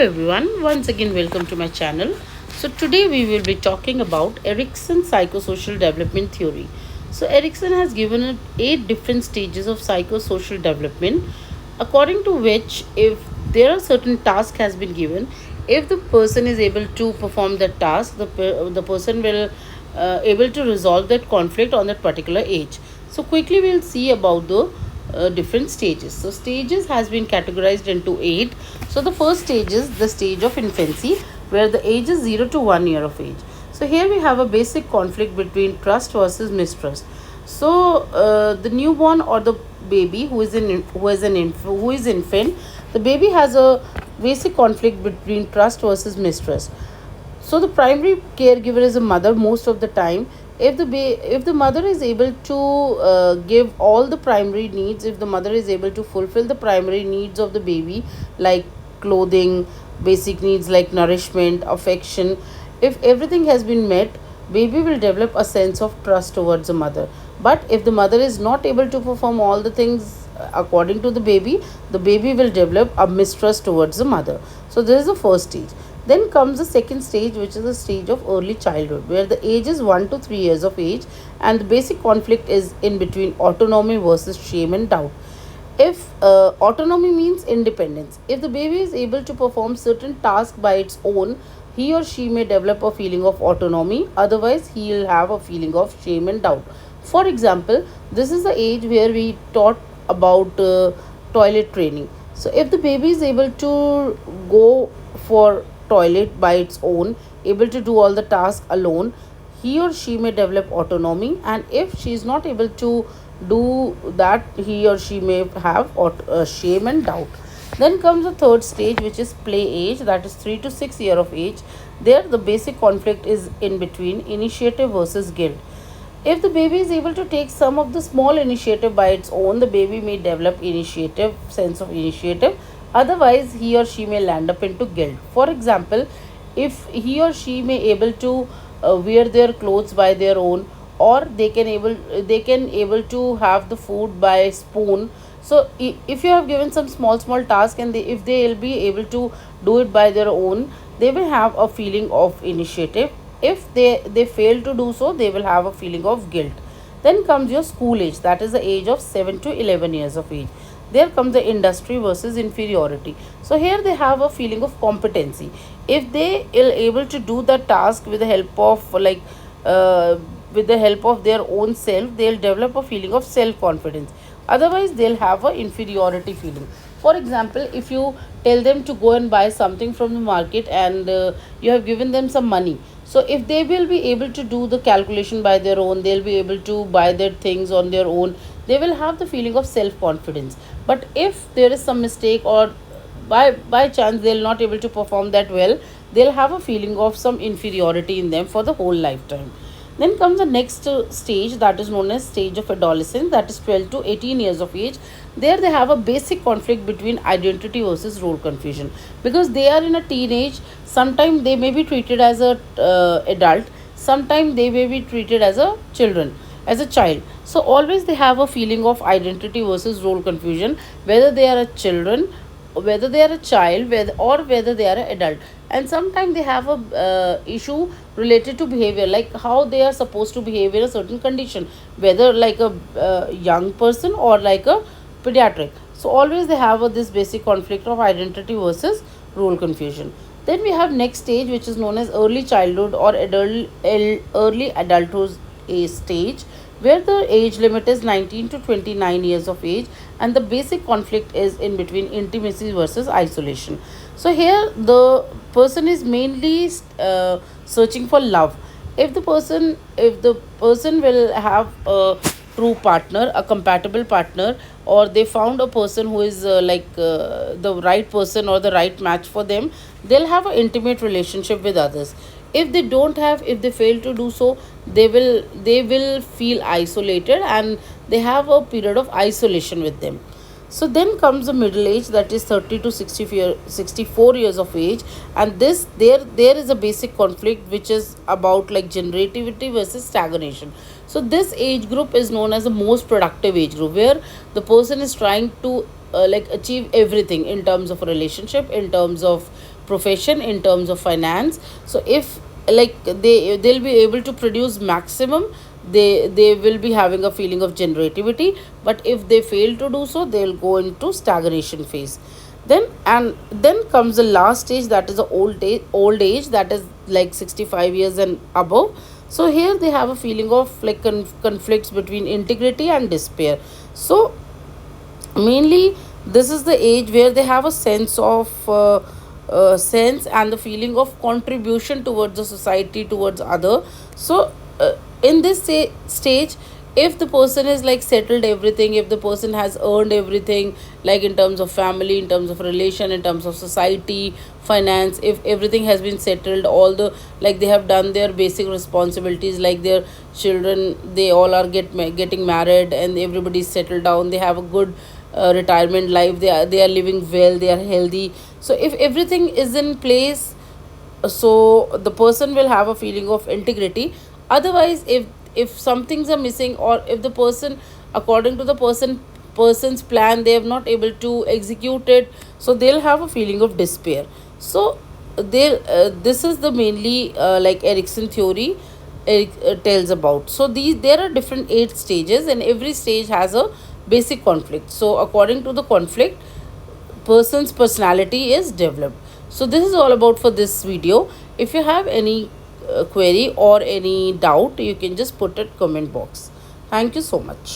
everyone, once again welcome to my channel. So today we will be talking about Erickson's psychosocial development theory. So Erickson has given it 8 different stages of psychosocial development, according to which if there are certain task has been given, if the person is able to perform that task, the person will able to resolve that conflict on that particular age. So quickly we'll see about the different stages. So stages has been categorized into 8. So the first stage is the stage of infancy, where the age is 0 to 1 year of age. So here we have a basic conflict between trust versus mistrust. So the newborn or the baby who is infant, the baby has a basic conflict between trust versus mistrust. So the primary caregiver is a mother most of the time. If the mother is able to give all the primary needs, if the mother is able to fulfill the primary needs of the baby, like clothing, basic needs like nourishment, affection, if everything has been met, baby will develop a sense of trust towards the mother. But if the mother is not able to perform all the things according to the baby will develop a mistrust towards the mother. So this is the first stage. Then comes the second stage, which is the stage of early childhood, where the age is 1 to 3 years of age, and the basic conflict is in between autonomy versus shame and doubt. If autonomy means independence, if the baby is able to perform certain tasks by its own, he or she may develop a feeling of autonomy, otherwise, he will have a feeling of shame and doubt. For example, this is the age where we taught about toilet training. So, if the baby is able to go for toilet by its own, able to do all the tasks alone, he or she may develop autonomy, and if she is not able to do that, he or she may have shame and doubt. Then comes the third stage, which is play age, that is 3 to 6 year of age. There the basic conflict is in between initiative versus guilt. If the baby is able to take some of the small initiative by its own, the baby may develop sense of initiative. Otherwise, he or she may land up into guilt. For example, if he or she may able to wear their clothes by their own, or they can able to have the food by spoon. So if you have given some small task, and if they will be able to do it by their own, they will have a feeling of initiative. If they fail to do so, they will have a feeling of guilt. Then comes your school age, that is the age of 7 to 11 years of age. There comes the industry versus inferiority. So here they have a feeling of competency. If they are able to do the task with the help of uh, with the help of their own self, they'll develop a feeling of self confidence. Otherwise, they'll have a inferiority feeling. For example, if you tell them to go and buy something from the market, and you have given them some money, so if they will be able to do the calculation by their own, they'll be able to buy their things on their own, they will have the feeling of self confidence. But if there is some mistake, or by chance they'll not able to perform that well, they'll have a feeling of some inferiority in them for the whole lifetime. Then comes the next stage, that is known as stage of adolescence, that is 12 to 18 years of age. There they have a basic conflict between identity versus role confusion, because they are in a teenage. Sometimes they may be treated as a adult, sometimes they may be treated as a child. So always they have a feeling of identity versus role confusion, whether they are a children, whether they are a child, whether they are an adult. And sometimes they have a issue related to behavior, like how they are supposed to behave in a certain condition, whether like a young person or like a pediatric. So always they have this basic conflict of identity versus role confusion. Then we have next stage, which is known as early childhood or early adulthood stage, where the age limit is 19 to 29 years of age, and the basic conflict is in between intimacy versus isolation. So here the person is mainly searching for love. If the person will have a true partner, a compatible partner, or they found a person who is the right person or the right match for them, they'll have an intimate relationship with others. If they fail to do so, they will feel isolated, and they have a period of isolation with them. So then comes the middle age, that is 30 to 64 years of age, and there is a basic conflict which is about like generativity versus stagnation. So this age group is known as the most productive age group, where the person is trying to achieve everything in terms of relationship, in terms of profession, in terms of finance. So if like they'll be able to produce maximum, they will be having a feeling of generativity. But if they fail to do so, they'll go into stagnation phase. Then comes the last stage, that is the old age, that is like 65 years and above. So here they have a feeling of like conflicts between integrity and despair. So mainly this is the age where they have a sense of sense and the feeling of contribution towards the society, towards other. So in this stage, if the person is like settled everything, if the person has earned everything, like in terms of family, in terms of relation, in terms of society, finance, if everything has been settled, all the, like they have done their basic responsibilities, like their children, they all are getting married and everybody is settled down, they have a good retirement life, they are living well, they are healthy. So if everything is in place, so the person will have a feeling of integrity. Otherwise, if some things are missing, or if the person, according to the person's plan, they have not able to execute it, so they'll have a feeling of despair. So they this is the mainly like Erikson theory tells about. So these, there are different 8 stages, and every stage has a basic conflict. So according to the conflict, person's personality is developed. So this is all about for this video. If you have any query or any doubt, you can just put it comment box. Thank you so much.